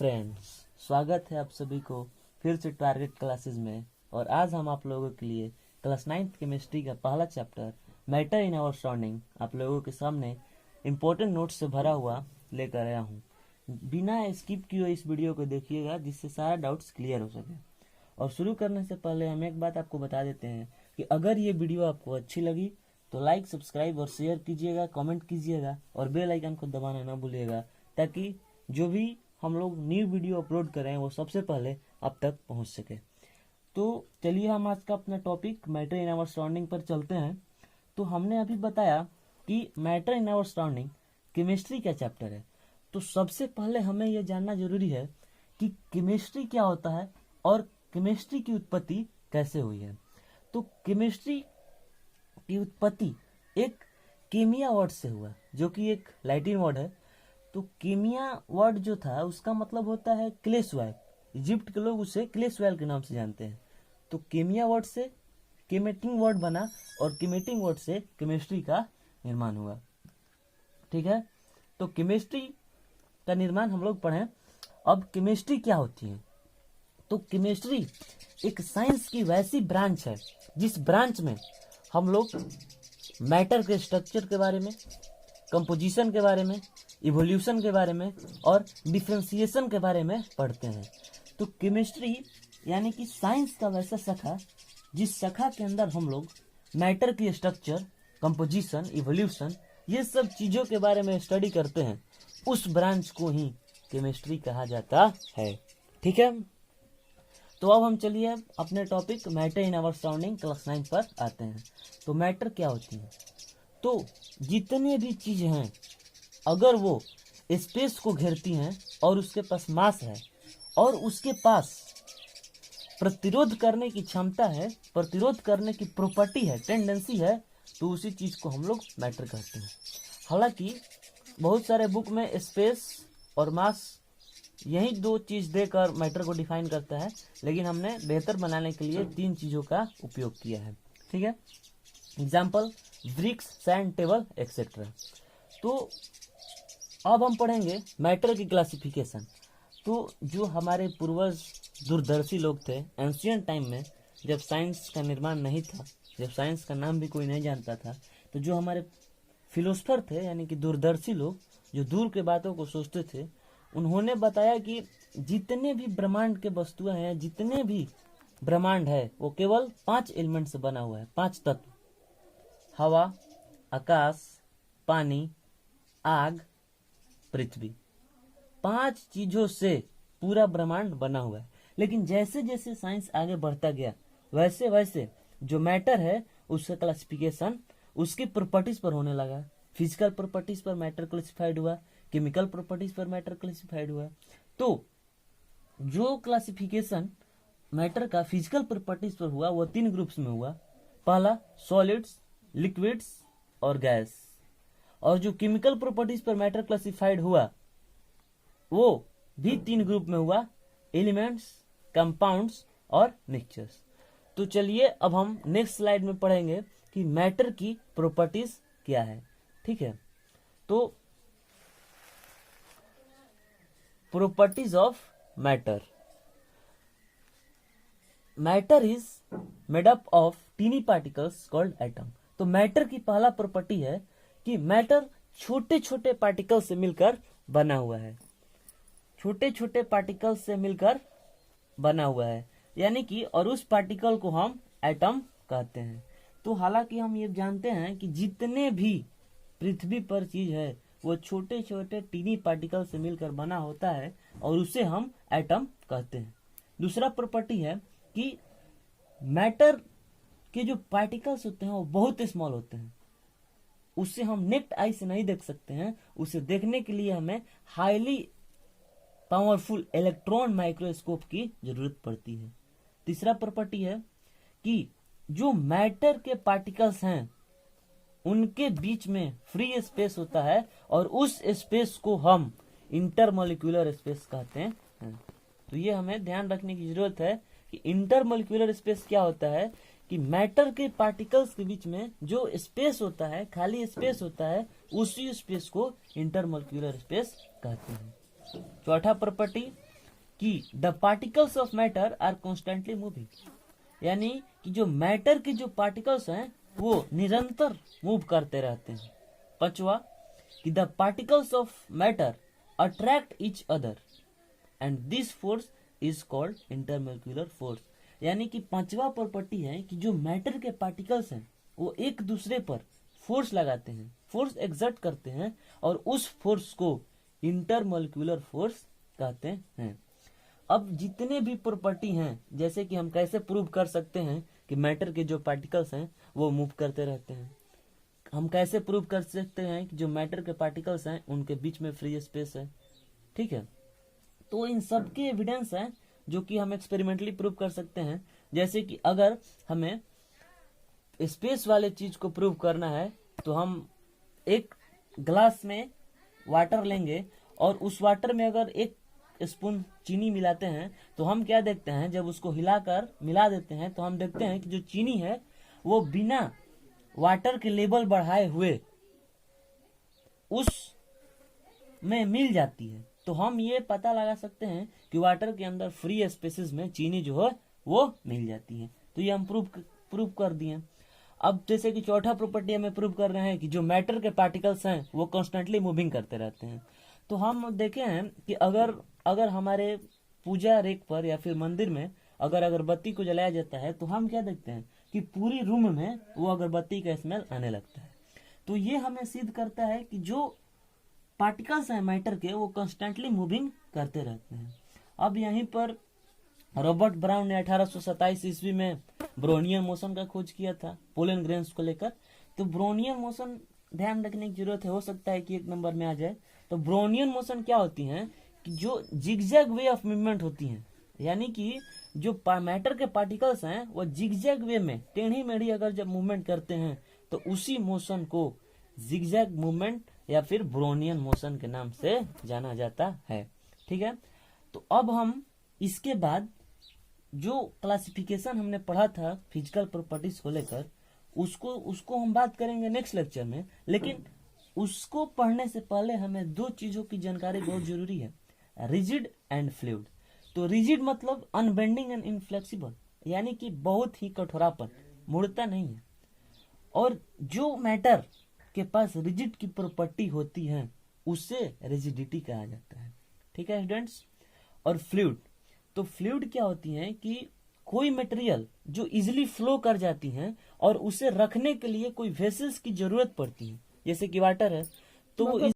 Friends, स्वागत है आप सभी को फिर से टारगेट क्लासेस में। और आज हम आप लोगों के लिए क्लास 9th केमिस्ट्री का पहला chapter matter in our surrounding आप लोगों के सामने इम्पोर्टेंट नोट्स से भरा हुआ लेकर आया हूँ। बिना स्किप किए इस वीडियो को देखिएगा जिससे सारा डाउट्स क्लियर हो सके। और शुरू करने से पहले हम एक बात आपको बता देते हैं कि अगर ये वीडियो आपको अच्छी लगी तो लाइक, सब्सक्राइब और शेयर कीजिएगा, कमेंट कीजिएगा और बेल आइकन को दबाना ना भूलिएगा, ताकि जो भी हम लोग न्यू वीडियो अपलोड करें वो सबसे पहले आप तक पहुंच सके। तो चलिए हम आज का अपना topic matter in our surrounding पर चलते हैं। तो हमने अभी बताया कि matter in our surrounding chemistry का चैप्टर है। तो सबसे पहले हमें यह जानना जरूरी है कि केमिस्ट्री क्या होता है और केमिस्ट्री की उत्पत्ति कैसे हुई है। तो केमिस्ट्री की उत्पत्ति एक केमिया वर्ड से हुआ, जो कि एक लैटिन वर्ड है। तो केमिया वर्ड जो था उसका मतलब होता है क्ले सॉइल। इजिप्ट के लोग उसे क्ले सॉइल के नाम से जानते हैं। तो केमिया वर्ड से केमेटिंग वर्ड बना और केमेटिंग वर्ड से केमिस्ट्री का निर्माण हुआ। ठीक है, तो केमिस्ट्री का निर्माण हम लोग पढ़ें। अब केमिस्ट्री क्या होती है? तो केमिस्ट्री एक साइंस की वैसी ब्रांच है जिस ब्रांच में हम लोग मैटर के स्ट्रक्चर के बारे में, कंपोजिशन के बारे में, इवोल्यूशन के बारे में और डिफरेंशिएशन के बारे में पढ़ते हैं। तो केमिस्ट्री यानी कि साइंस का वैसा शाखा जिस शाखा के अंदर हम लोग मैटर की स्ट्रक्चर, कंपोजिशन, इवोल्यूशन ये सब चीजों के बारे में स्टडी करते हैं, उस ब्रांच को ही केमिस्ट्री कहा जाता है। ठीक है, तो अब हम चलिए अपने topic matter in our surrounding class 9 पर आते हैं। तो मैटर क्या होती है? तो जितने भी चीज हैं अगर वो स्पेस को घेरती हैं और उसके पास मास है और उसके पास प्रतिरोध करने की क्षमता है, प्रतिरोध करने की प्रॉपर्टी है, टेंडेंसी है, तो उसी चीज को हम लोग मैटर कहते हैं। हालांकि बहुत सारे बुक में स्पेस और मास यही दो चीज देकर मैटर को डिफाइन करता है, लेकिन हमने बेहतर बनाने के लिए तीन चीजों का उपयोग किया है। ठीक है, example bricks, sand, table etcetera. तो अब हम पढ़ेंगे मैटर की क्लासिफिकेशन। तो जो हमारे पूर्वज दूरदर्शी लोग थे एंशिएंट टाइम में, जब साइंस का निर्माण नहीं था, जब साइंस का नाम भी कोई नहीं जानता था, तो जो हमारे फिलोसफर थे यानी कि दूरदर्शी लोग जो दूर के बातों को सोचते थे, उन्होंने बताया कि जितने भी ब्रह्मांड के वस्तुएं हैं, जितने भी ब्रह्मांड है, वो केवल 5 एलिमेंट से बना हुआ है, 5 तत्व: हवा, आकाश, पानी, आग, पृथ्वी। 5 चीजों से पूरा ब्रह्मांड बना हुआ है। लेकिन जैसे जैसे साइंस आगे बढ़ता गया वैसे वैसे जो मैटर है उसका क्लासिफिकेशन उसकी प्रॉपर्टीज पर होने लगा। फिजिकल प्रॉपर्टीज पर मैटर क्लासिफाइड हुआ, केमिकल प्रॉपर्टीज पर मैटर क्लासिफाइड हुआ। तो जो क्लासिफिकेशन मैटर का फिजिकल प्रॉपर्टीज पर हुआ वो 3 ग्रुप्स में हुआ। पहला सॉलिड्स, लिक्विड्स और गैस। और जो केमिकल प्रॉपर्टीज पर मैटर क्लासिफाइड हुआ वो भी 3 ग्रुप में हुआ: एलिमेंट्स, कंपाउंड्स और मिक्सचर्स। तो चलिए अब हम नेक्स्ट स्लाइड में पढ़ेंगे कि मैटर की प्रॉपर्टीज क्या है। ठीक है, तो properties of matter. Matter is made up of tiny particles called atom. तो मैटर की पहला प्रॉपर्टी है कि मैटर छोटे छोटे पार्टिकल से मिलकर बना हुआ है। छोटे छोटे पार्टिकल से मिलकर बना हुआ है यानी कि, और उस पार्टिकल को हम एटम कहते हैं। तो हालांकि हम ये जानते हैं कि जितने भी पृथ्वी पर चीज है वो छोटे छोटे टीनी पार्टिकल से मिलकर बना होता है और उसे हम एटम कहते हैं। दूसरा प्रॉपर्टी है कि मैटर के जो पार्टिकल्स होते हैं वो बहुत स्मॉल होते हैं, उससे हम नेक्ड आई से नहीं देख सकते हैं। उसे देखने के लिए हमें हाईली पावरफुल इलेक्ट्रॉन माइक्रोस्कोप की जरूरत पड़ती है। तीसरा प्रॉपर्टी है कि जो मैटर के पार्टिकल्स हैं उनके बीच में फ्री स्पेस होता है और उस स्पेस को हम इंटरमोलिक्यूलर स्पेस कहते हैं। तो ये हमें ध्यान रखने की जरूरत है कि इंटरमोलिक्यूलर स्पेस क्या होता है, कि मैटर के पार्टिकल्स के बीच में जो स्पेस होता है, खाली स्पेस होता है, उसी स्पेस को इंटरमोलिक्यूलर स्पेस कहते हैं। चौथा प्रॉपर्टी कि the particles of matter are constantly moving, यानी कि जो मैटर के जो पार्टिकल्स हैं वो निरंतर मूव करते रहते हैं। पांचवा कि the particles of matter attract each other and this force is called intermolecular force, यानी कि पांचवा प्रॉपर्टी है कि जो मैटर के पार्टिकल्स हैं वो एक दूसरे पर फोर्स लगाते हैं, फोर्स एक्सर्ट करते हैं, और उस फोर्स को इंटरमोलिक्यूलर फोर्स कहते हैं। अब जितने भी प्रॉपर्टी हैं, जैसे कि हम कैसे प्रूव कर सकते हैं कि मैटर के जो पार्टिकल्स हैं वो मूव करते रहते हैं, हम कैसे प्रूव कर सकते हैं कि जो मैटर के पार्टिकल्स हैं उनके बीच में फ्री स्पेस है, ठीक है। तो इन सब के एविडेंस हैं जो कि हम एक्सपेरिमेंटली प्रूव कर सकते हैं। जैसे कि अगर हमें स्पेस वाले चीज को प्रूव करना है तो हम एक ग्लास में वाटर लेंगे और उस वाटर में अगर एक स्पून चीनी मिलाते हैं तो हम क्या देखते हैं, जब उसको हिलाकर मिला देते हैं तो हम देखते हैं कि जो चीनी है वो बिना वाटर के लेवल बढ़ाए हुए उस में मिल जाती है। तो हम ये पता लगा सकते हैं कि वाटर के अंदर फ्री स्पेसेस में चीनी जो है वो मिल जाती है। तो ये हम प्रूव कर दिए। अब जैसे कि चौथा प्रॉपर्टी हमें प्रूव कर रहे हैं कि जो मैटर के पार्टिकल्स हैं वो कॉन्स्टेंटली मूविंग करते रहते हैं। तो हम देखे हैं कि अगर हमारे पूजा रेक पर या फिर मंदिर में अगर अगरबत्ती को जलाया जाता है तो हम क्या देखते हैं कि पूरी रूम में वो अगरबत्ती का स्मेल आने लगता है। तो ये हमें सिद्ध करता है कि जो पार्टिकल्स हैं मैटर के वो कॉन्स्टेंटली मूविंग करते रहते हैं। अब यहीं पर रॉबर्ट ब्राउन ने 1827 ईस्वी में ब्रोनियन मोशन का खोज किया था पोलन ग्रेन्स को लेकर। तो ब्रोनियन मोशन ध्यान रखने की जरूरत है, हो सकता है कि एक नंबर में आ जाए। तो ब्रोनियन मोशन क्या होती है कि जो जिगजैग वे ऑफ मूवमेंट होती हैं, यानी कि जो मैटर के पार्टिकल्स हैं वो जिगजैग वे में टेढ़ी मेढ़ी अगर जब मूवमेंट करते हैं तो उसी मोशन को जिगजैग मूवमेंट या फिर ब्रोनियन मोशन के नाम से जाना जाता है, ठीक है। तो अब हम इसके बाद जो क्लासिफिकेशन हमने पढ़ा था फिजिकल प्रॉपर्टीज को लेकर उसको हम बात करेंगे नेक्स्ट लेक्चर में। लेकिन उसको पढ़ने से पहले हमें दो चीजों की जानकारी बहुत जरूरी है, रिजिड एंड फ्लूइड। तो रिजिड मतलब अनबेंडिंग एंड इनफ्लेक्सिबल, यानी कि बहुत ही कठोरापन, मुड़ता नहीं है। और जो मैटर के पास रिजिड की प्रॉपर्टी होती है उसे रिजिडिटी कहा जाता है, ठीक है स्टूडेंट्स। और फ्लूइड, तो फ्लूइड क्या होती है कि कोई मटेरियल जो इजिली फ्लो कर जाती है और उसे रखने के लिए कोई वेसल्स की जरूरत पड़ती है, जैसे कि वाटर है तो वो